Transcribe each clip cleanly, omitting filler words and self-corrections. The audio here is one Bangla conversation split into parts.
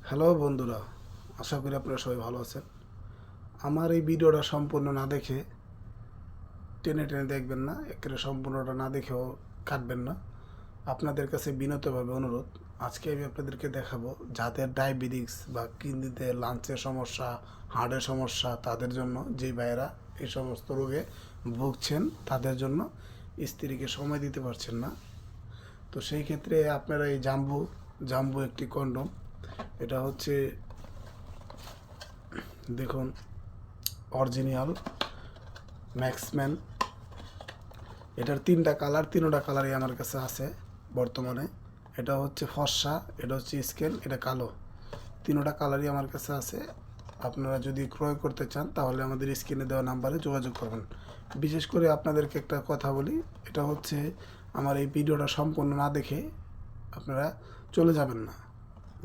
হ্যালো বন্ধুরা, আশা করি আপনারা সবাই ভালো আছেন। আমার এই ভিডিওটা সম্পূর্ণ না দেখে টেনে টেনে দেখবেন না, একেবারে সম্পূর্ণটা না দেখেও কাটবেন না। আপনাদের কাছে বিনীতভাবে অনুরোধ, আজকে আমি আপনাদেরকে দেখাবো যাদের ডায়াবেটিস বা কিডনিতে লাঞ্চের সমস্যা, হার্টের সমস্যা, তাদের জন্য, যেই ভাইয়েরা এই সমস্ত রোগে ভুগছেন তাদের জন্য স্ত্রীকে সময় দিতে পারছেন না। তো সেই ক্ষেত্রে আপনারা এই জাম্বু জাম্বু একটি কন্ডম, এটা হচ্ছে দেখুন অরিজিনাল ম্যাক্সম্যান। এটার তিনটা কালারই আমার কাছে আছে বর্তমানে। এটা হচ্ছে ফর্সা, এটা হচ্ছে স্কেল, এটা কালো। তিনোটা কালারই আমার কাছে আছে। আপনারা যদি ক্রয় করতে চান তাহলে আমাদের স্ক্রিনে দেওয়া নাম্বারে যোগাযোগ করবেন। বিশেষ করে আপনাদেরকে একটা কথা বলি, এটা হচ্ছে আমার এই ভিডিওটা সম্পূর্ণ না দেখে আপনারা চলে যাবেন না।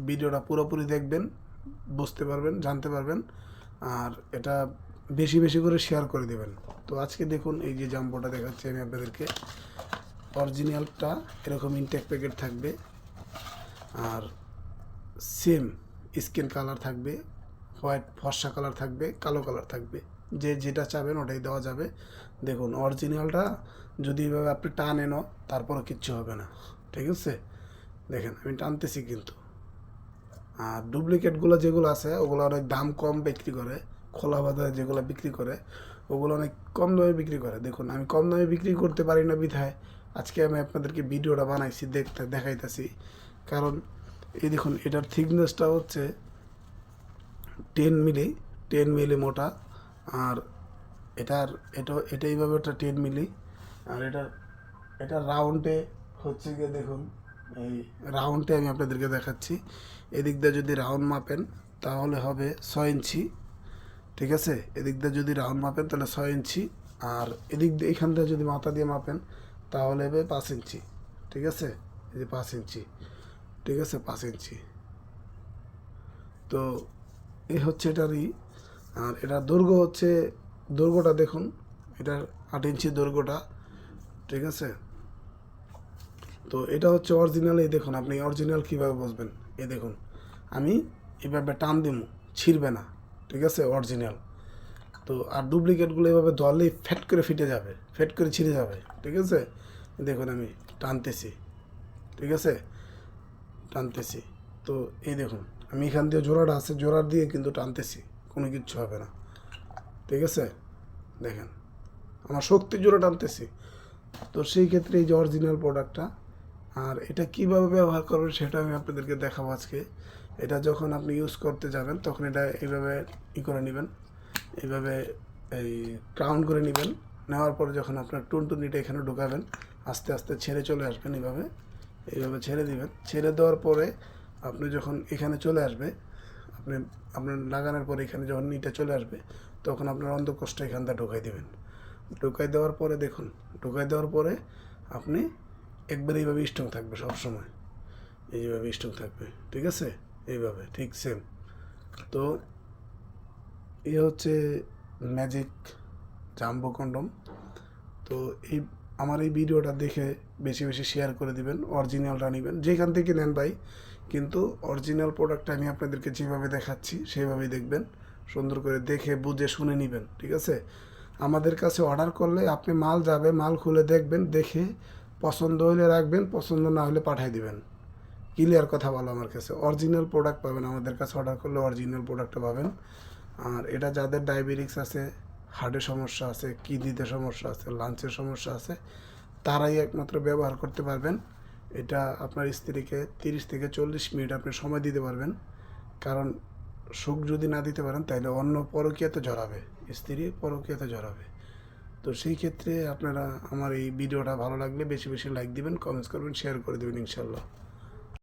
ভিডিওটা পুরোপুরি দেখবেন, বুঝতে পারবেন, জানতে পারবেন। আর এটা বেশি বেশি করে শেয়ার করে দেবেন। তো আজকে দেখুন এই যে জাম্বোটা দেখাচ্ছি আমি আপনাদেরকে, অরিজিনালটা এরকম ইনটেক প্যাকেট থাকবে, আর সেম স্কিন কালার থাকবে, হোয়াইট ফর্সা কালার থাকবে, কালো কালার থাকবে, যে যেটা চাবেন ওটাই দেওয়া যাবে। দেখুন অরিজিনালটা যদি এভাবে আপনি টানেনও তারপরও কিচ্ছু হবে না, ঠিক আছে? দেখেন আমি টানতেছি কিন্তু। আর ডুপ্লিকেটগুলো যেগুলো আছে ওগুলো অনেক দাম কম বিক্রি করে, খোলা বাজারে যেগুলো বিক্রি করে ওগুলো অনেক কম দামে বিক্রি করে। দেখুন আমি কম দামে বিক্রি করতে পারি না বিধায় আজকে আমি আপনাদেরকে ভিডিওটা বানাইছি, দেখাইতেছি। কারণ এই দেখুন এটার থিকনেসটা হচ্ছে 10 মিলি, 10 মিলি মোটা। আর এটা এইভাবে ওটা 10 মিলি। আর এটা রাউন্ডে হচ্ছে গিয়ে দেখুন, এই রাউন্ডে আমি আপনাদেরকে দেখাচ্ছি। এদিক দিয়ে যদি রাউন্ড মাপেন তাহলে হবে 6 ইঞ্চি, ঠিক আছে? এদিক দিয়ে যদি রাউন্ড মাপেন তাহলে 6 ইঞ্চি। আর এদিক দিয়ে এখান থেকে যদি মাথা দিয়ে মাপেন তাহলে হবে 5 ইঞ্চি, ঠিক আছে? এই যে 5 ইঞ্চি, ঠিক আছে, 5 ইঞ্চি। তো এই হচ্ছে এটারই। আর এটার দৈর্ঘ্য হচ্ছে, দৈর্ঘ্যটা দেখুন, এটার 8 ইঞ্চি দৈর্ঘ্যটা, ঠিক আছে? তো এটা হচ্ছে অরিজিনাল। এই দেখুন আপনি অরিজিনাল কীভাবে বুঝবেন, এই দেখুন আমি এভাবে টান দিমু, ছিঁড়বে না, ঠিক আছে? অরিজিনাল। তো আর ডুপ্লিকেটগুলো এভাবে ধরলেই ফ্যাট করে ফিটে যাবে, ফ্যাট করে ছিঁড়ে যাবে, ঠিক আছে? দেখুন আমি টানতেছি, ঠিক আছে, টানতেছি। তো এই দেখুন আমি এখান দিয়ে জোড়াটা আছে, জোড়ার দিয়ে কিন্তু টানতেছি, কোনো কিচ্ছু হবে না, ঠিক আছে? দেখেন আমার শক্তি জোড়া টানতেছি। তো সেই ক্ষেত্রে এই যে অরিজিনাল প্রোডাক্টটা, আর এটা কিভাবে ব্যবহার করবেন সেটা আমি আপনাদেরকে দেখাবো আজকে। এটা যখন আপনি ইউজ করতে যাবেন তখন এটা এইভাবে করে নেবেন, এইভাবে এই ক্রাউন করে নেবেন। নেওয়ার পরে যখন আপনার টুনটুনিটা এখানে ঢোকাবেন, আস্তে আস্তে ছেড়ে চলে আসবেন, এইভাবে ছেড়ে দিবেন। ছেড়ে দেওয়ার পরে আপনি যখন এখানে চলে আসবে, আপনি আপনার লাগানোর পরে এখানে যখন নিটা চলে আসবে তখন আপনার অন্ধকোষটা এখান থেকে ঢোকাই দেবেন। ঢোকাই দেওয়ার পরে দেখুন, ঢোকাই দেওয়ার পরে আপনি একবার এইভাবে স্ট্রং থাকবে সবসময়, এইভাবে স্ট্রং থাকবে, ঠিক আছে? এইভাবে ঠিক সেম। তো এই হচ্ছে ম্যাজিক জাম্বো কন্ডম। তো এই আমার এই ভিডিওটা দেখে বেশি বেশি শেয়ার করে দিবেন, অরিজিনালটা নেবেন যেখান থেকে নেন ভাই, কিন্তু অরিজিনাল প্রোডাক্টটা আমি আপনাদেরকে যেভাবে দেখাচ্ছি সেভাবেই দেখবেন, সুন্দর করে দেখে বুঝে শুনে নেবেন, ঠিক আছে? আমাদের কাছে অর্ডার করলে আপনি মাল যাবে, মাল খুলে দেখবেন, দেখে পছন্দ হলে রাখবেন, পছন্দ না হলে পাঠিয়ে দিবেন। ক্লিয়ার কথা বলো, আমার কাছে অরিজিনাল প্রোডাক্ট পাবেন, আমাদের কাছে অর্ডার করলে অরিজিনাল প্রোডাক্টটা পাবেন। আর এটা যাদের ডায়াবেটিক্স আছে, হার্টের সমস্যা আছে, কিডনিতে সমস্যা আছে, লাঞ্চের সমস্যা আছে, তারাই একমাত্র ব্যবহার করতে পারবেন। এটা আপনার স্ত্রীকে 30 থেকে 40 মিনিট আপনি সময় দিতে পারবেন। কারণ সুখ যদি না দিতে পারেন তাহলে অন্য পরকীয়াতে জড়াবে, স্ত্রী পরকীয়াতে জড়াবে। তো সেই ক্ষেত্রে আপনারা আমার এই ভিডিওটা ভালো লাগলে বেশি বেশি লাইক দিবেন, কমেন্টস করবেন, শেয়ার করে দেবেন ইনশাল্লাহ।